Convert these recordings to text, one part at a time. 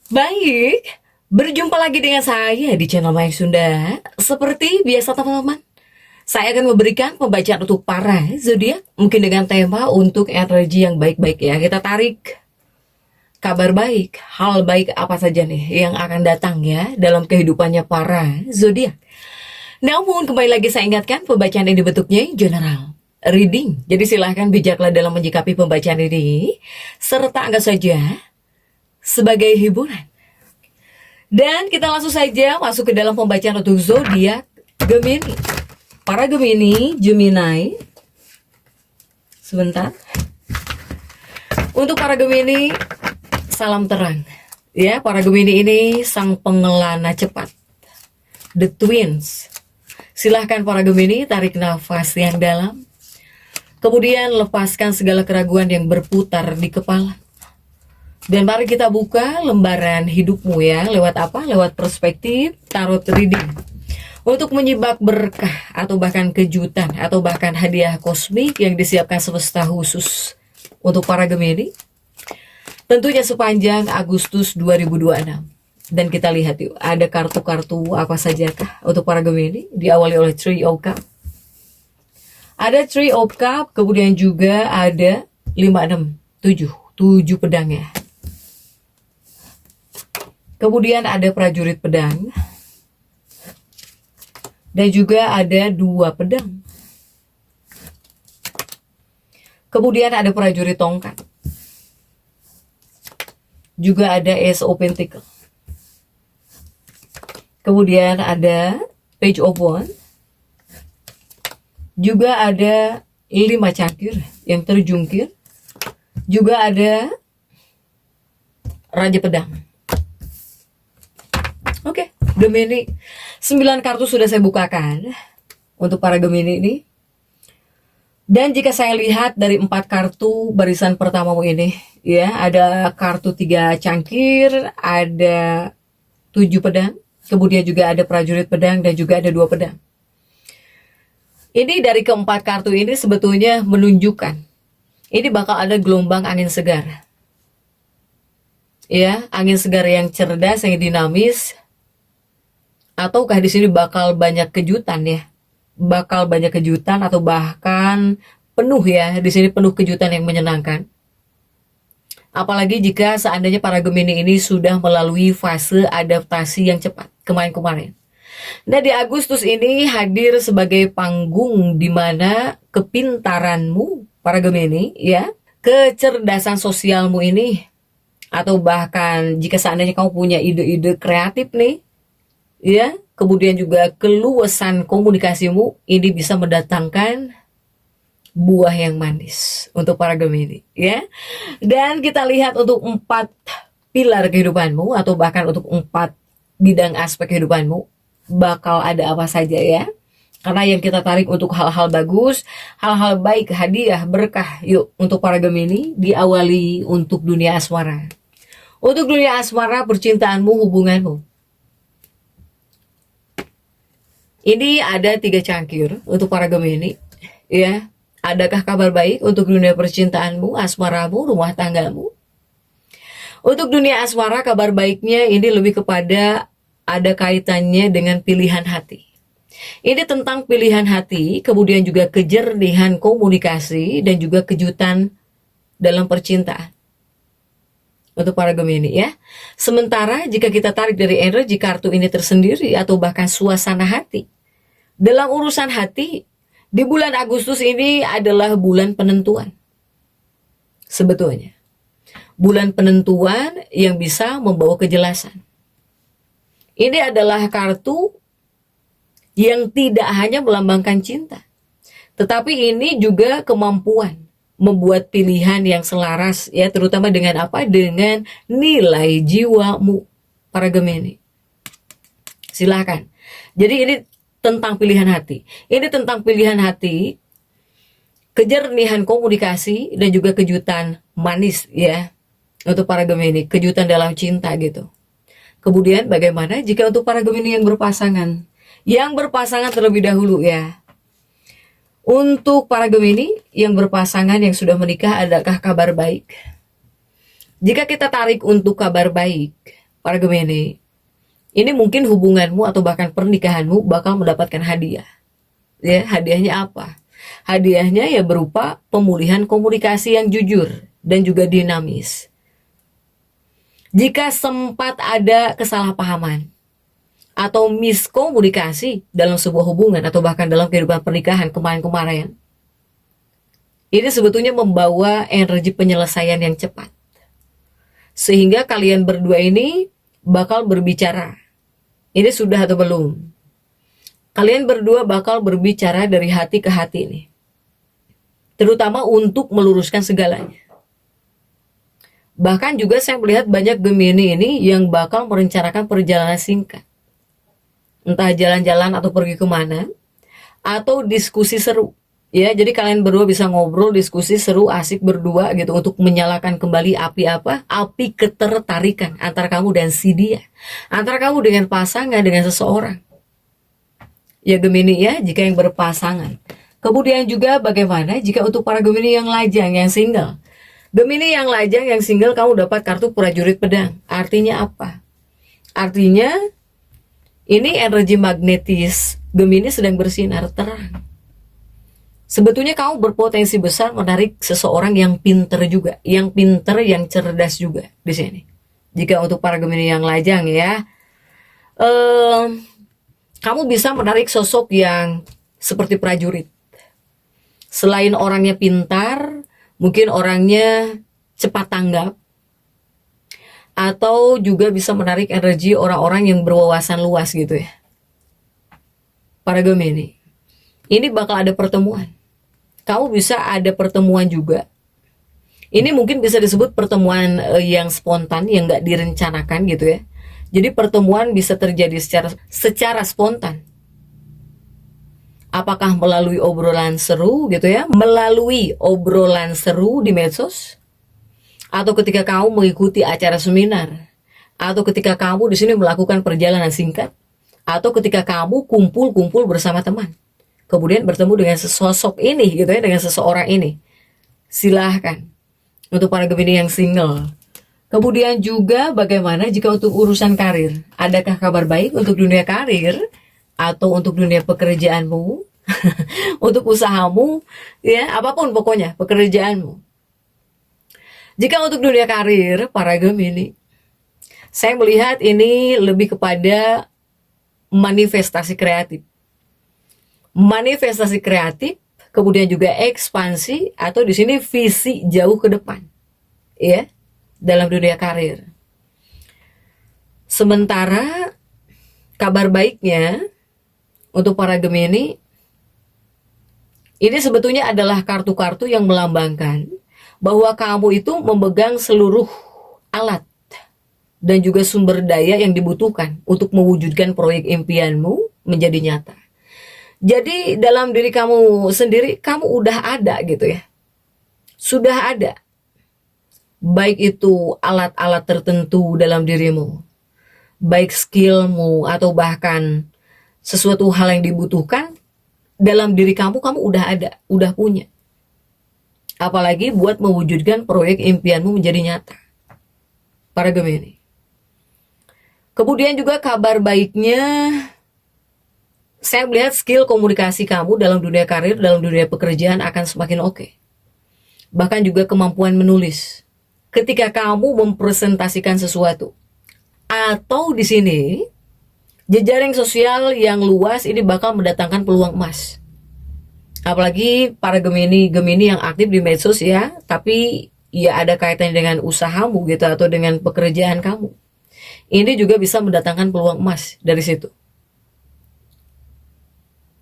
Baik, berjumpa lagi dengan saya di channel Mayang Sunda. Seperti biasa teman-teman, saya akan memberikan pembacaan untuk para zodiak, mungkin dengan tema untuk energi yang baik-baik ya. Kita tarik kabar baik, hal baik apa saja nih yang akan datang ya dalam kehidupannya para zodiak. Namun kembali lagi saya ingatkan pembacaan ini bentuknya general reading. Jadi silahkan bijaklah dalam menyikapi pembacaan ini serta anggap saja sebagai hiburan. Dan kita langsung saja masuk ke dalam pembacaan untuk zodiak Gemini. Para Gemini, Gemini. Sebentar. Untuk para Gemini, salam terang. Ya, para Gemini ini sang pengelana cepat. The Twins. Silahkan para Gemini tarik nafas yang dalam. Kemudian lepaskan segala keraguan yang berputar di kepala. Dan mari kita buka lembaran hidupmu ya. Lewat apa? Lewat perspektif tarot reading. Untuk menyibak berkah atau bahkan kejutan atau bahkan hadiah kosmik yang disiapkan semesta khusus untuk para Gemini. Tentunya sepanjang Agustus 2026. Dan kita lihat yuk, ada kartu-kartu apa sajakah untuk para Gemini. Diawali oleh Three of Cups. Ada Three of Cups, kemudian juga ada 5, 6, 7. 7 pedang ya. Kemudian ada prajurit pedang. Dan juga ada 2 pedang. Kemudian ada prajurit tongkat. Juga ada Ace of Pentacles. Kemudian ada Page of Wands. Juga ada 5 cangkir yang terjungkir. Juga ada Raja Pedang. Oke, Gemini. 9 kartu sudah saya bukakan untuk para Gemini ini. Dan jika saya lihat dari 4 kartu barisan pertamamu ini, ya, ada kartu 3 cangkir, ada 7 pedang, kemudian juga ada prajurit pedang dan juga ada 2 pedang. Ini dari keempat kartu ini sebetulnya menunjukkan ini bakal ada gelombang angin segar. Ya, angin segar yang cerdas, yang dinamis. Ataukah di sini bakal banyak kejutan ya? Bakal banyak kejutan atau bahkan penuh ya, di sini penuh kejutan yang menyenangkan. Apalagi jika seandainya para Gemini ini sudah melalui fase adaptasi yang cepat kemarin-kemarin. Nah, di Agustus ini hadir sebagai panggung di mana kepintaranmu para Gemini ya, kecerdasan sosialmu ini, atau bahkan jika seandainya kamu punya ide-ide kreatif nih, ya, kemudian juga keluasan komunikasimu ini bisa mendatangkan buah yang manis untuk para Gemini ya. Dan kita lihat untuk 4 pilar kehidupanmu atau bahkan untuk 4 bidang aspek kehidupanmu bakal ada apa saja ya. Karena yang kita tarik untuk hal-hal bagus, hal-hal baik, hadiah, berkah. Yuk, untuk para Gemini diawali untuk dunia asmara. Untuk dunia asmara, percintaanmu, hubunganmu. Ini ada 3 cangkir untuk para Gemini, ya. Adakah kabar baik untuk dunia percintaanmu, asmaramu, rumah tanggamu? Untuk dunia asmara, kabar baiknya ini lebih kepada ada kaitannya dengan pilihan hati. Ini tentang pilihan hati, kemudian juga kejernihan komunikasi dan juga kejutan dalam percintaan. Untuk para Gemini ya. Sementara jika kita tarik dari energi kartu ini tersendiri atau bahkan suasana hati. Dalam urusan hati, di bulan Agustus ini adalah bulan penentuan. Sebetulnya. Bulan penentuan yang bisa membawa kejelasan. Ini adalah kartu yang tidak hanya melambangkan cinta. Tetapi ini juga kemampuan membuat pilihan yang selaras ya, terutama dengan apa? Dengan nilai jiwamu para Gemini. Silakan. Jadi ini tentang pilihan hati. Ini tentang pilihan hati, kejernihan komunikasi dan juga kejutan manis ya untuk para Gemini, kejutan dalam cinta gitu. Kemudian bagaimana jika untuk para Gemini yang berpasangan? Yang berpasangan terlebih dahulu ya. Untuk para Gemini yang berpasangan yang sudah menikah, adakah kabar baik? Jika kita tarik untuk kabar baik, para Gemini, ini mungkin hubunganmu atau bahkan pernikahanmu bakal mendapatkan hadiah. Ya, hadiahnya apa? Hadiahnya ya berupa pemulihan komunikasi yang jujur dan juga dinamis. Jika sempat ada kesalahpahaman atau miskomunikasi dalam sebuah hubungan atau bahkan dalam kehidupan pernikahan kemarin-kemarin, ini sebetulnya membawa energi penyelesaian yang cepat. Sehingga kalian berdua ini bakal berbicara. Ini sudah atau belum? Kalian berdua bakal berbicara dari hati ke hati nih. Terutama untuk meluruskan segalanya. Bahkan juga saya melihat banyak Gemini ini yang bakal merencanakan perjalanan singkat. Entah jalan-jalan atau pergi kemana. Atau diskusi seru. Ya, jadi kalian berdua bisa ngobrol, diskusi seru, asik berdua gitu. Untuk menyalakan kembali api apa? Api ketertarikan antara kamu dan si dia. Antara kamu dengan pasangan, dengan seseorang. Ya Gemini ya, jika yang berpasangan. Kemudian juga bagaimana jika untuk para Gemini yang lajang, yang single. Gemini yang lajang, yang single, kamu dapat kartu prajurit pedang. Artinya apa? Artinya ini energi magnetis Gemini sedang bersinar terang. Sebetulnya kamu berpotensi besar menarik seseorang yang pinter juga, yang pinter, yang cerdas juga di sini. Jika untuk para Gemini yang lajang ya, kamu bisa menarik sosok yang seperti prajurit. Selain orangnya pintar, mungkin orangnya cepat tanggap, atau juga bisa menarik energi orang-orang yang berwawasan luas gitu ya. Para Gemini, ini bakal ada pertemuan. Kamu bisa ada pertemuan juga. Ini mungkin bisa disebut pertemuan yang spontan, yang gak direncanakan gitu ya. Jadi pertemuan bisa terjadi secara spontan. Apakah melalui obrolan seru gitu ya, melalui obrolan seru di medsos, atau ketika kamu mengikuti acara seminar, atau ketika kamu di sini melakukan perjalanan singkat, atau ketika kamu kumpul-kumpul bersama teman, kemudian bertemu dengan sesosok ini gitu ya, dengan seseorang ini. Silahkan untuk para Gemini yang single. Kemudian juga bagaimana jika untuk urusan karir? Adakah kabar baik untuk dunia karir? Atau untuk dunia pekerjaanmu, untuk usahamu, ya apapun pokoknya pekerjaanmu. Jika untuk dunia karir, para Gemini, saya melihat ini lebih kepada manifestasi kreatif. Manifestasi kreatif, kemudian juga ekspansi, atau di sini visi jauh ke depan, ya, dalam dunia karir. Sementara kabar baiknya untuk para Gemini, ini sebetulnya adalah kartu-kartu yang melambangkan bahwa kamu itu memegang seluruh alat dan juga sumber daya yang dibutuhkan untuk mewujudkan proyek impianmu menjadi nyata. Jadi dalam diri kamu sendiri, kamu udah ada gitu ya. Sudah ada. Baik itu alat-alat tertentu dalam dirimu, baik skillmu atau bahkan sesuatu hal yang dibutuhkan dalam diri kamu, kamu udah ada, udah punya. Apalagi buat mewujudkan proyek impianmu menjadi nyata. Para Gemini. Kemudian juga kabar baiknya, saya melihat skill komunikasi kamu dalam dunia karir, dalam dunia pekerjaan akan semakin oke. Bahkan juga kemampuan menulis. Ketika kamu mempresentasikan sesuatu. Atau di sini jejaring sosial yang luas ini bakal mendatangkan peluang emas. Apalagi para Gemini yang aktif di medsos ya, tapi ya ada kaitannya dengan usahamu gitu atau dengan pekerjaan kamu. Ini juga bisa mendatangkan peluang emas dari situ.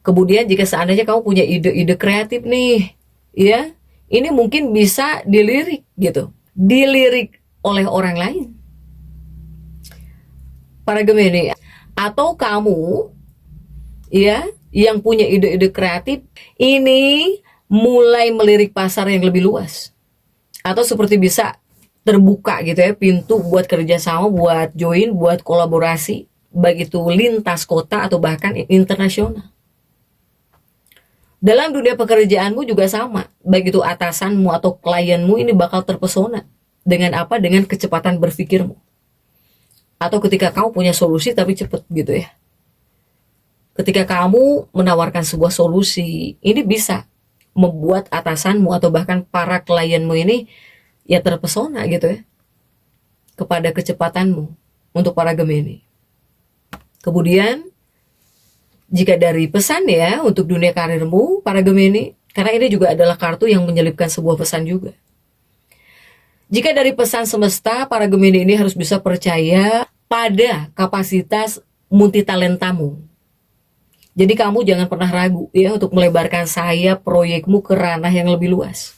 Kemudian jika seandainya kamu punya ide-ide kreatif nih, ya, ini mungkin bisa dilirik gitu. Dilirik oleh orang lain. Para Gemini, atau kamu ya yang punya ide-ide kreatif ini mulai melirik pasar yang lebih luas, atau seperti bisa terbuka gitu ya pintu buat kerjasama, buat join, buat kolaborasi, baik itu lintas kota atau bahkan internasional. Dalam dunia pekerjaanmu juga sama, baik itu atasanmu atau klienmu ini bakal terpesona dengan apa? Dengan kecepatan berpikirmu. Atau ketika kamu punya solusi tapi cepet gitu ya. Ketika kamu menawarkan sebuah solusi, ini bisa membuat atasanmu atau bahkan para klienmu ini ya terpesona gitu ya kepada kecepatanmu untuk para Gemini. Kemudian jika dari pesan ya untuk dunia karirmu para Gemini, karena ini juga adalah kartu yang menyelipkan sebuah pesan juga. Jika dari pesan semesta, para Gemini ini harus bisa percaya pada kapasitas multitalentamu. Jadi kamu jangan pernah ragu ya untuk melebarkan sayap proyekmu ke ranah yang lebih luas.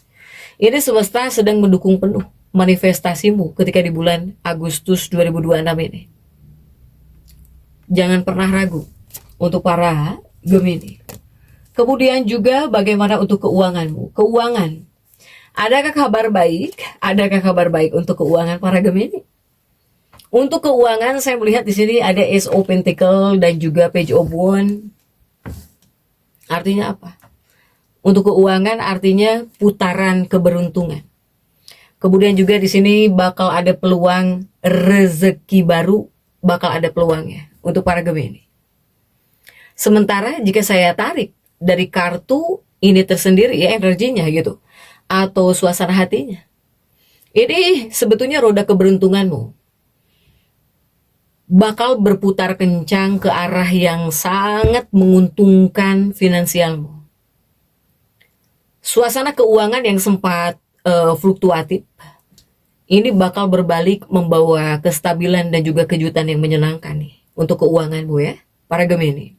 Ini semesta sedang mendukung penuh manifestasimu ketika di bulan Agustus 2026 ini. Jangan pernah ragu untuk para Gemini. Kemudian juga bagaimana untuk keuanganmu? Keuangan. Adakah kabar baik? Adakah kabar baik untuk keuangan para Gemini? Untuk keuangan saya melihat di sini ada Ace of Pentacle dan juga Page of Wands. Artinya apa? Untuk keuangan artinya putaran keberuntungan. Kemudian juga di sini bakal ada peluang rezeki baru, bakal ada peluangnya untuk para Gemini. Sementara jika saya tarik dari kartu ini tersendiri ya energinya gitu, atau suasana hatinya, ini sebetulnya roda keberuntunganmu bakal berputar kencang ke arah yang sangat menguntungkan finansialmu. Suasana keuangan yang sempat fluktuatif ini bakal berbalik membawa kestabilan dan juga kejutan yang menyenangkan nih untuk keuanganmu ya para Gemini.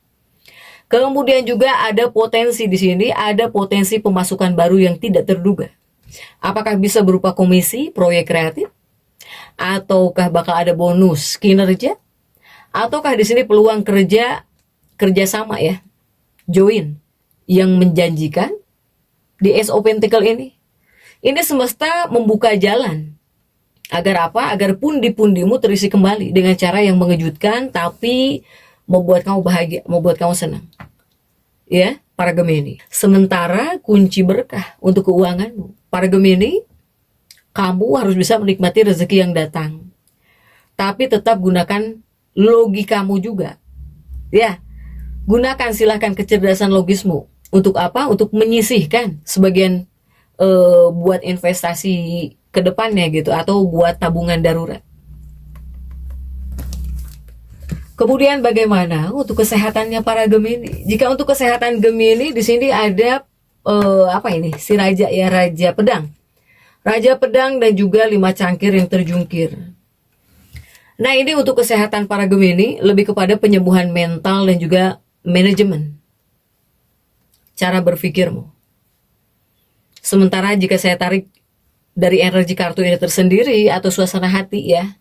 Kemudian juga ada potensi di sini, ada potensi pemasukan baru yang tidak terduga. Apakah bisa berupa komisi, proyek kreatif, ataukah bakal ada bonus kinerja, ataukah di sini peluang kerjasama ya, join yang menjanjikan di Ace of Pentacle ini. Ini semesta membuka jalan agar apa? Agar pundi-pundimu terisi kembali dengan cara yang mengejutkan tapi membuat kamu bahagia, membuat kamu senang. Ya, para Gemini. Sementara kunci berkah untuk keuanganmu, para Gemini, kamu harus bisa menikmati rezeki yang datang. Tapi tetap gunakan logikamu juga. Ya, gunakan silahkan kecerdasan logismu. Untuk apa? Untuk menyisihkan sebagian buat investasi ke depannya gitu, atau buat tabungan darurat. Kemudian bagaimana untuk kesehatannya para Gemini? Jika untuk kesehatan Gemini di sini ada apa ini? Si raja ya, raja pedang. Raja pedang dan juga 5 cangkir yang terjungkir. Nah, ini untuk kesehatan para Gemini lebih kepada penyembuhan mental dan juga manajemen cara berpikirmu. Sementara jika saya tarik dari energi kartu ini tersendiri atau suasana hati ya,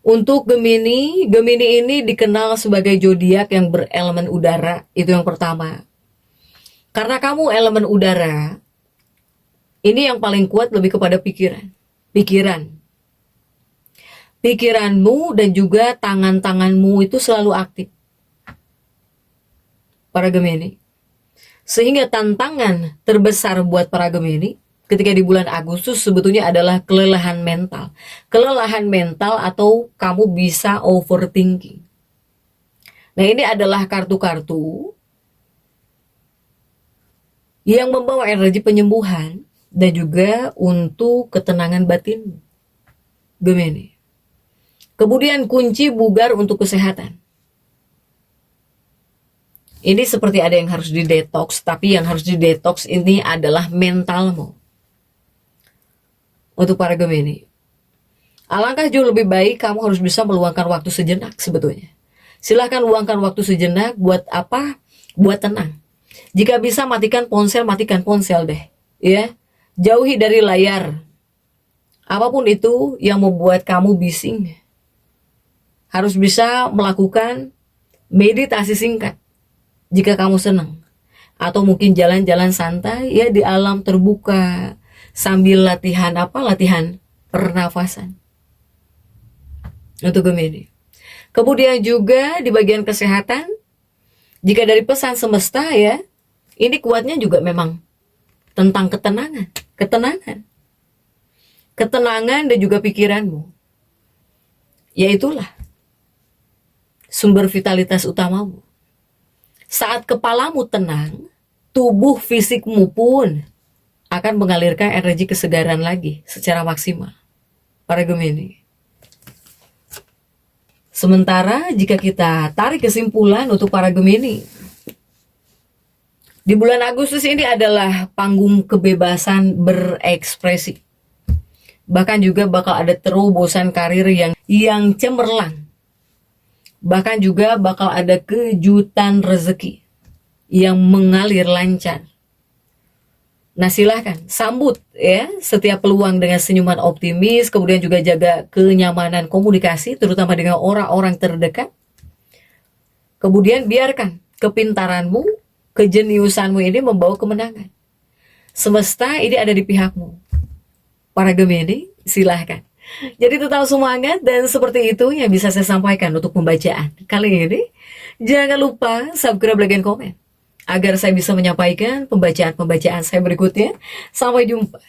untuk Gemini, Gemini ini dikenal sebagai zodiak yang berelemen udara, itu yang pertama. Karena kamu elemen udara, ini yang paling kuat lebih kepada pikiranmu dan juga tangan-tanganmu itu selalu aktif para Gemini. Sehingga tantangan terbesar buat para Gemini ketika di bulan Agustus sebetulnya adalah kelelahan mental. Kelelahan mental atau kamu bisa overthinking. Nah, ini adalah kartu-kartu yang membawa energi penyembuhan dan juga untuk ketenangan batin Gemini. Kemudian kunci bugar untuk kesehatan. Ini seperti ada yang harus didetoks, tapi yang harus didetoks ini adalah mentalmu. Untuk para Gemini, alangkah jauh lebih baik kamu harus bisa meluangkan waktu sejenak sebetulnya. Silahkan luangkan waktu sejenak buat apa? Buat tenang. Jika bisa matikan ponsel deh. Ya, jauhi dari layar. Apapun itu yang membuat kamu bising. Harus bisa melakukan meditasi singkat. Jika kamu senang, atau mungkin jalan-jalan santai ya di alam terbuka sambil latihan pernafasan untuk Gemini. Kemudian juga di bagian kesehatan, jika dari pesan semesta ya, ini kuatnya juga memang tentang ketenangan dan juga pikiranmu. Ya itulah sumber vitalitas utamamu. Saat kepalamu tenang, tubuh fisikmu pun akan mengalirkan energi kesegaran lagi secara maksimal. Para Gemini. Sementara jika kita tarik kesimpulan untuk para Gemini, di bulan Agustus ini adalah panggung kebebasan berekspresi. Bahkan juga bakal ada terobosan karir yang cemerlang. Bahkan juga bakal ada kejutan rezeki yang mengalir lancar. Nah silahkan sambut ya setiap peluang dengan senyuman optimis, kemudian juga jaga kenyamanan komunikasi terutama dengan orang-orang terdekat. Kemudian biarkan kepintaranmu, kejeniusanmu ini membawa kemenangan. Semesta ini ada di pihakmu. Para Gemini, silahkan. Jadi tetap semangat dan seperti itu yang bisa saya sampaikan untuk pembacaan kali ini. Jangan lupa subscribe, like, dan komen agar saya bisa menyampaikan pembacaan-pembacaan saya berikutnya. Sampai jumpa.